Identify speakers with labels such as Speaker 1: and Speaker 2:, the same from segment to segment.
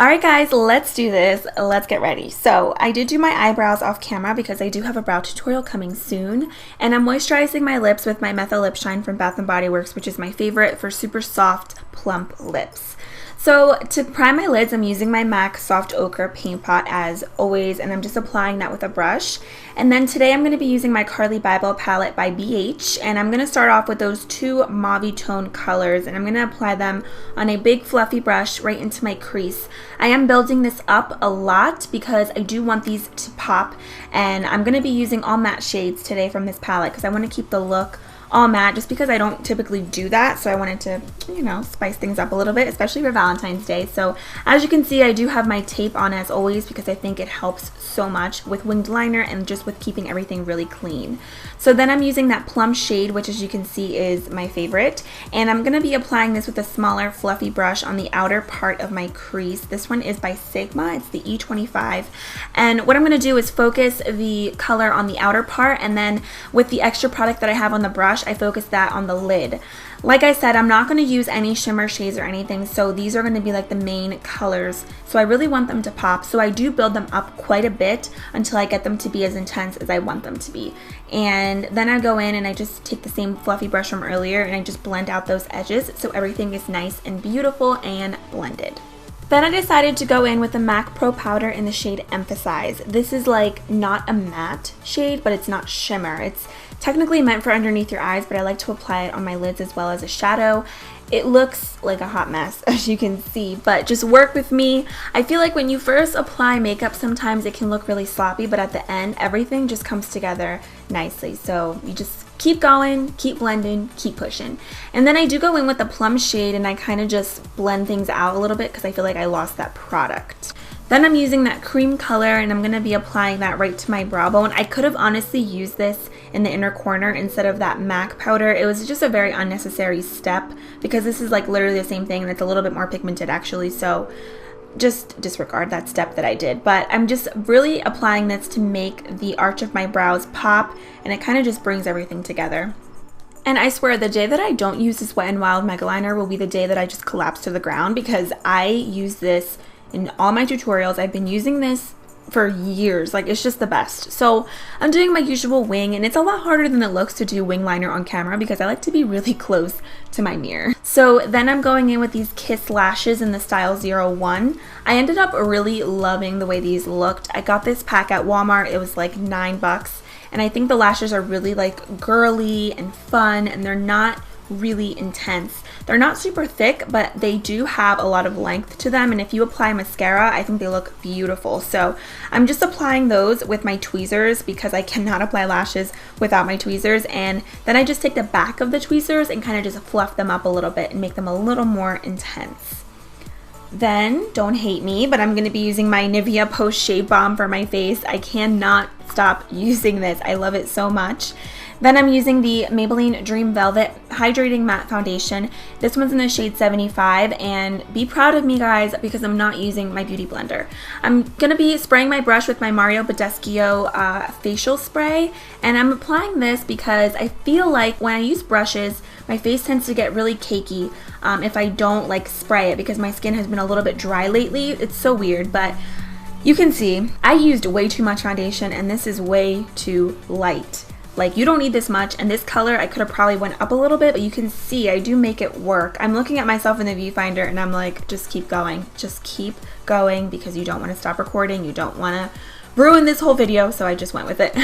Speaker 1: Alright guys, let's do this. Let's get ready. So I did do my eyebrows off camera because I do have a brow tutorial coming soon. And I'm moisturizing my lips with my Methyl Lip Shine from Bath & Body Works, which is my favorite for super soft, plump lips. So to prime my lids, I'm using my MAC Soft Ochre Paint Pot as always, and I'm just applying that with a brush. And then today I'm going to be using my Carli Bybel palette by BH, and I'm going to start off with those two mauve tone colors, and I'm going to apply them on a big fluffy brush right into my crease. I am building this up a lot because I do want these to pop, and I'm going to be using all matte shades today from this palette because I want to keep the look all matte just because I don't typically do that, so I wanted to, you know, spice things up a little bit, especially for Valentine's Day. So as you can see, I do have my tape on as always because I think it helps so much with winged liner and just with keeping everything really clean. So then I'm using that plum shade, which as you can see is my favorite, and I'm going to be applying this with a smaller fluffy brush on the outer part of my crease. This one is by Sigma, it's the E25, and what I'm going to do is focus the color on the outer part, and then with the extra product that I have on the brush, I focus that on the lid. Like I said, I'm not going to use any shimmer shades or anything, so these are going to be like the main colors. So I really want them to pop, so I do build them up quite a bit until I get them to be as intense as I want them to be. And then I go in and I just take the same fluffy brush from earlier and I just blend out those edges so everything is nice and beautiful and blended. Then I decided to go in with the MAC Pro Powder in the shade Emphasize. This is like not a matte shade, but it's not shimmer. It's technically meant for underneath your eyes, but I like to apply it on my lids as well as a shadow. It looks like a hot mess, as you can see, but just work with me. I feel like when you first apply makeup, sometimes it can look really sloppy, but at the end, everything just comes together nicely. So you just keep going, keep blending, keep pushing. And then I do go in with the plum shade and I kind of just blend things out a little bit because I feel like I lost that product. Then I'm using that cream color and I'm going to be applying that right to my brow bone. I could have honestly used this in the inner corner instead of that MAC powder. It was just a very unnecessary step because this is like literally the same thing and it's a little bit more pigmented actually, so just disregard that step that I did. But I'm just really applying this to make the arch of my brows pop, and it kind of just brings everything together. And I swear the day that I don't use this Wet n Wild Mega Liner will be the day that I just collapse to the ground because I use this in all my tutorials. I've been using this for years, like it's just the best. So I'm doing my usual wing, and it's a lot harder than it looks to do wing liner on camera because I like to be really close to my mirror. So then I'm going in with these Kiss lashes in the style 01. I ended up really loving the way these looked. I got this pack at Walmart. It was like $9, and I think the lashes are really like girly and fun, and they're not really intense. They're not super thick, but they do have a lot of length to them, and if you apply mascara, I think they look beautiful. So I'm just applying those with my tweezers because I cannot apply lashes without my tweezers, and then I just take the back of the tweezers and kind of just fluff them up a little bit and make them a little more intense. Then, don't hate me, but I'm going to be using my Nivea Post Shave Balm for my face. I cannot stop using this. I love it so much. Then I'm using the Maybelline Dream Velvet Hydrating Matte Foundation. This one's in the shade 75, and be proud of me guys because I'm not using my beauty blender. I'm going to be spraying my brush with my Mario Badescu facial spray, and I'm applying this because I feel like when I use brushes, my face tends to get really cakey if I don't like spray it because my skin has been a little bit dry lately. It's so weird, but you can see I used way too much foundation and this is way too light. Like, you don't need this much, and this color I could have probably went up a little bit, but you can see I do make it work. I'm looking at myself in the viewfinder and I'm like, just keep going because you don't want to stop recording, you don't want to ruin this whole video, so I just went with it.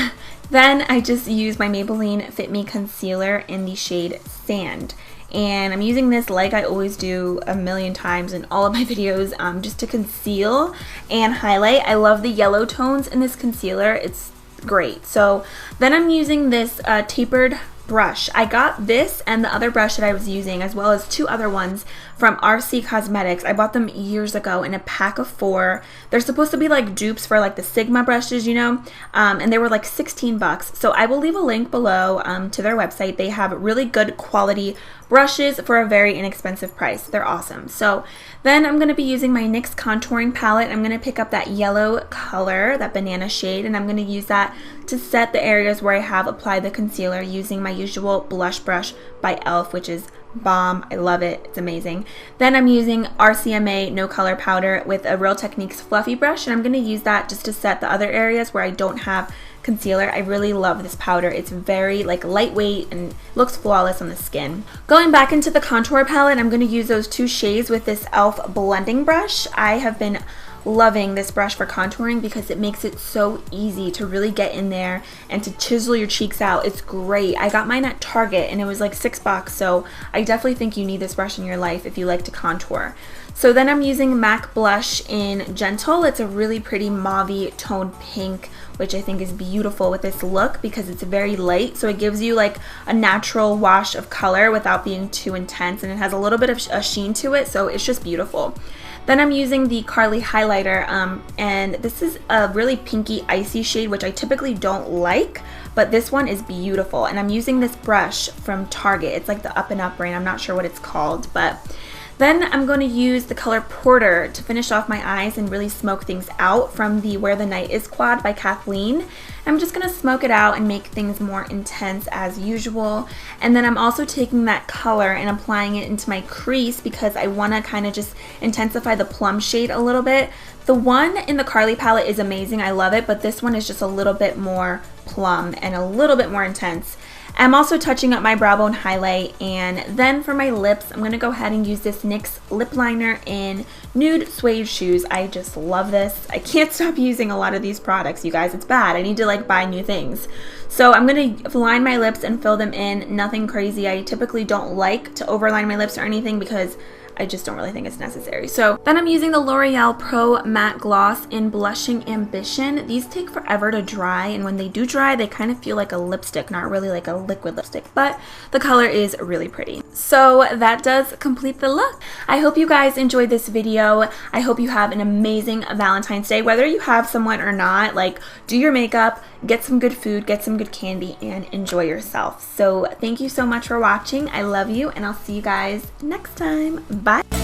Speaker 1: Then I just used my Maybelline Fit Me Concealer in the shade Sand. And I'm using this like I always do a million times in all of my videos, just to conceal and highlight. I love the yellow tones in this concealer. It's great. So then I'm using this tapered brush. I got this and the other brush that I was using, as well as two other ones from RC Cosmetics. I bought them years ago in a pack of 4. They're supposed to be like dupes for like the Sigma brushes, you know, and they were like $16. So I will leave a link below to their website. They have really good quality brushes for a very inexpensive price. They're awesome. So then I'm going to be using my NYX contouring palette. I'm going to pick up that yellow color, that banana shade, and I'm going to use that to set the areas where I have applied the concealer using my usual blush brush by e.l.f., which is bomb. I love it. It's amazing. Then I'm using RCMA No Color Powder with a Real Techniques fluffy brush, and I'm going to use that just to set the other areas where I don't have concealer. I really love this powder. It's very like lightweight and looks flawless on the skin. Going back into the contour palette, I'm going to use those 2 shades with this e.l.f. blending brush. I have been loving this brush for contouring because it makes it so easy to really get in there and to chisel your cheeks out. It's great. I got mine at Target and it was like $6, so I definitely think you need this brush in your life if you like to contour. So then I'm using MAC blush in Gentle. It's a really pretty mauve toned pink, which I think is beautiful with this look because it's very light, so it gives you like a natural wash of color without being too intense, and it has a little bit of a sheen to it, so it's just beautiful. Then I'm using the Carli highlighter, and this is a really pinky icy shade, which I typically don't like, but this one is beautiful. And I'm using this brush from Target. It's like the Up and Up brand. I'm not sure what it's called, but then I'm going to use the color Porter to finish off my eyes and really smoke things out from the Where the Night Is quad by Kathleen. I'm just going to smoke it out and make things more intense as usual. And then I'm also taking that color and applying it into my crease because I want to kind of just intensify the plum shade a little bit. The one in the Carli palette is amazing. I love it, but this one is just a little bit more plum and a little bit more intense. I'm also touching up my brow bone highlight, and then for my lips, I'm going to go ahead and use this NYX lip liner in Nude Suede Shoes. I just love this. I can't stop using a lot of these products, you guys. It's bad. I need to like buy new things. So I'm going to line my lips and fill them in. Nothing crazy. I typically don't like to overline my lips or anything because I just don't really think it's necessary. So then I'm using the L'Oreal Pro Matte Gloss in Blushing Ambition. These take forever to dry, and when they do dry, they kind of feel like a lipstick, not really like a liquid lipstick, but the color is really pretty. So that does complete the look. I hope you guys enjoyed this video. I hope you have an amazing Valentine's Day, whether you have someone or not. Like, do your makeup, get some good food, get some good candy, and enjoy yourself. So thank you so much for watching. I love you, and I'll see you guys next time. Bye.